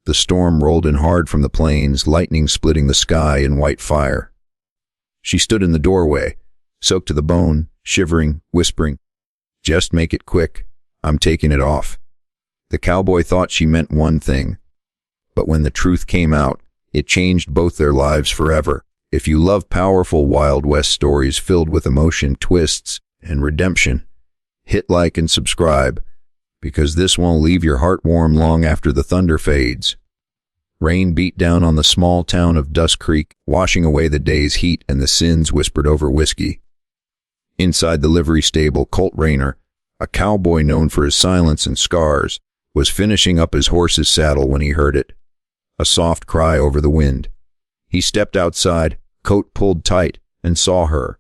The storm rolled in hard from the plains, lightning splitting the sky in white fire. She stood in the doorway, soaked to the bone, shivering, whispering, "Just make it quick. I'm taking it off." The cowboy thought she meant one thing, but when the truth came out, it changed both their lives forever. If you love powerful Wild West stories filled with emotion, twists, and redemption, hit like and subscribe, because this won't leave your heart warm long after the thunder fades. Rain beat down on the small town of Dust Creek, washing away the day's heat and the sins whispered over whiskey. Inside the livery stable, Colt Rayner, a cowboy known for his silence and scars, was finishing up his horse's saddle when he heard it. A soft cry over the wind. He stepped outside, coat pulled tight, and saw her,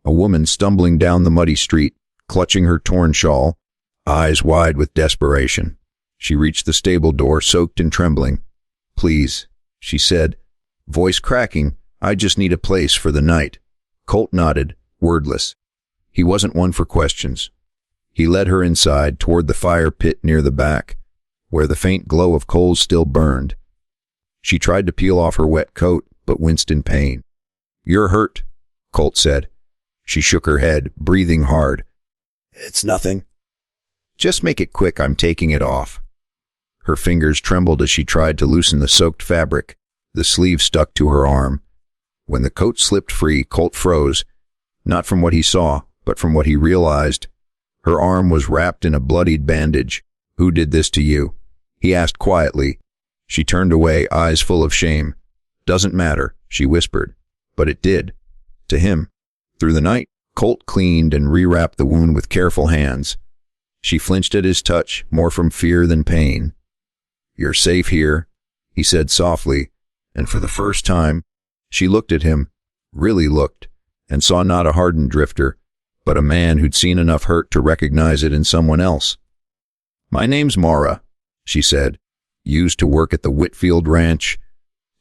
a woman stumbling down the muddy street, clutching her torn shawl, eyes wide with desperation. She reached the stable door, soaked and trembling. "Please," she said, voice cracking, "I just need a place for the night." Colt nodded, wordless. He wasn't one for questions. He led her inside, toward the fire pit near the back, where the faint glow of coals still burned. She tried to peel off her wet coat, but winced in pain. "You're hurt," Colt said. She shook her head, breathing hard. "It's nothing." "Just make it quick, I'm taking it off." Her fingers trembled as she tried to loosen the soaked fabric. The sleeve stuck to her arm. When the coat slipped free, Colt froze, not from what he saw, but from what he realized. Her arm was wrapped in a bloodied bandage. "Who did this to you?" he asked quietly. She turned away, eyes full of shame. "Doesn't matter," she whispered. "But it did. To him." Through the night, Colt cleaned and rewrapped the wound with careful hands. She flinched at his touch, more from fear than pain. "You're safe here," he said softly, and for the first time, she looked at him, really looked, and saw not a hardened drifter, but a man who'd seen enough hurt to recognize it in someone else. "My name's Mara," she said. "Used to work at the Whitfield Ranch,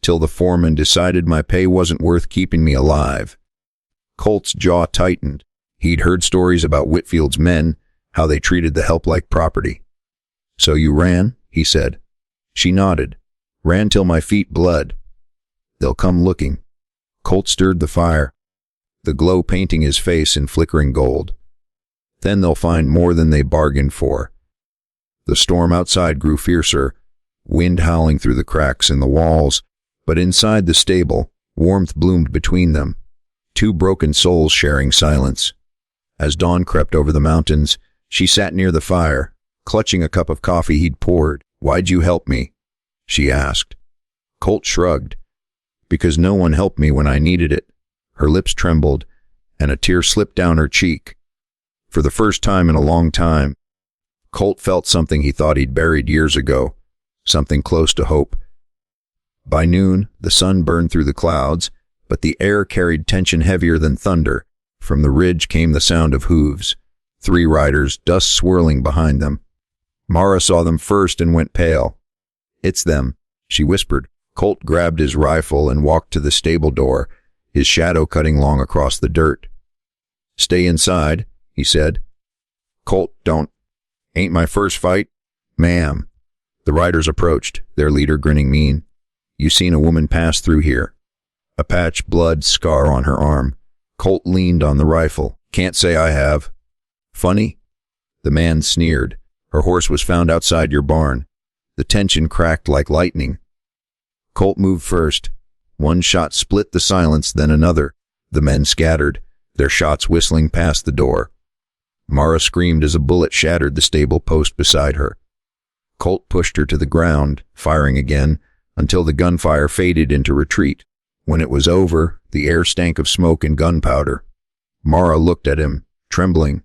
till the foreman decided my pay wasn't worth keeping me alive." Colt's jaw tightened. He'd heard stories about Whitfield's men, how they treated the help like property. "So you ran?" he said. She nodded. "Ran till my feet bled." "They'll come looking." Colt stirred the fire, the glow painting his face in flickering gold. "Then they'll find more than they bargained for." The storm outside grew fiercer, wind howling through the cracks in the walls, but inside the stable, warmth bloomed between them, two broken souls sharing silence. As dawn crept over the mountains, she sat near the fire, clutching a cup of coffee he'd poured. "Why'd you help me?" she asked. Colt shrugged. "Because no one helped me when I needed it." Her lips trembled, and a tear slipped down her cheek. For the first time in a long time, Colt felt something he thought he'd buried years ago, something close to hope. By noon, the sun burned through the clouds, but the air carried tension heavier than thunder. From the ridge came the sound of hooves. 3 riders, dust swirling behind them. Mara saw them first and went pale. "It's them," she whispered. Colt grabbed his rifle and walked to the stable door, his shadow cutting long across the dirt. "Stay inside," he said. "Colt, don't. Ain't my first fight." "Ma'am." The riders approached, their leader grinning mean. "You seen a woman pass through here?" A patch blood scar on her arm. Colt leaned on the rifle. "Can't say I have." "Funny?" The man sneered. "Her horse was found outside your barn." The tension cracked like lightning. Colt moved first. One shot split the silence, then another. The men scattered, their shots whistling past the door. Mara screamed as a bullet shattered the stable post beside her. Colt pushed her to the ground, firing again, until the gunfire faded into retreat. When it was over, the air stank of smoke and gunpowder. Mara looked at him, trembling.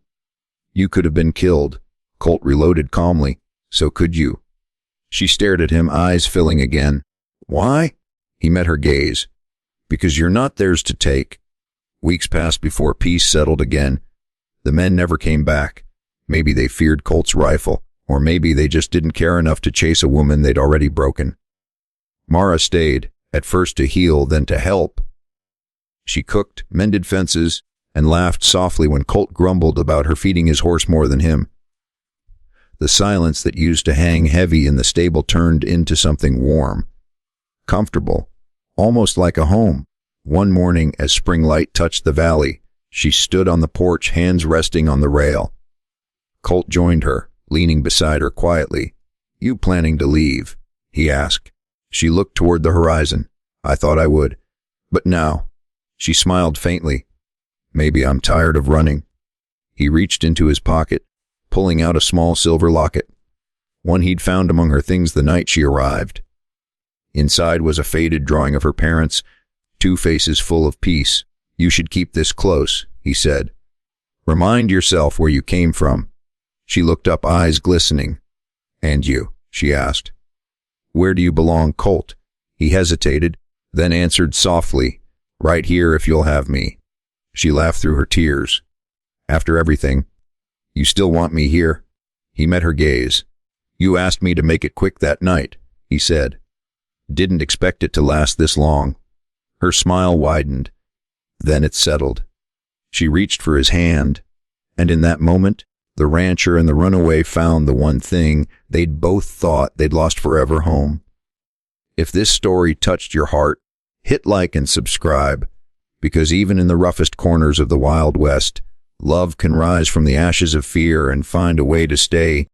"You could have been killed." Colt reloaded calmly. "So could you." She stared at him, eyes filling again. "Why?" He met her gaze. "Because you're not theirs to take." Weeks passed before peace settled again. The men never came back. Maybe they feared Colt's rifle, or maybe they just didn't care enough to chase a woman they'd already broken. Mara stayed, at first to heal, then to help. She cooked, mended fences, and laughed softly when Colt grumbled about her feeding his horse more than him. The silence that used to hang heavy in the stable turned into something warm, comfortable, almost like a home. One morning, as spring light touched the valley, she stood on the porch, hands resting on the rail. Colt joined her, leaning beside her quietly. "You planning to leave?" he asked. She looked toward the horizon. "I thought I would. But now." She smiled faintly. "Maybe I'm tired of running." He reached into his pocket, pulling out a small silver locket, one he'd found among her things the night she arrived. Inside was a faded drawing of her parents, two faces full of peace. "You should keep this close," he said. "Remind yourself where you came from." She looked up, eyes glistening. "And you?" she asked. "Where do you belong, Colt?" He hesitated, then answered softly, "Right here if you'll have me." She laughed through her tears. "After everything, you still want me here?" He met her gaze. "You asked me to make it quick that night," he said. "Didn't expect it to last this long." Her smile widened. Then it settled. She reached for his hand, and in that moment, the rancher and the runaway found the one thing they'd both thought they'd lost forever: home. If this story touched your heart, hit like and subscribe, because even in the roughest corners of the Wild West, love can rise from the ashes of fear and find a way to stay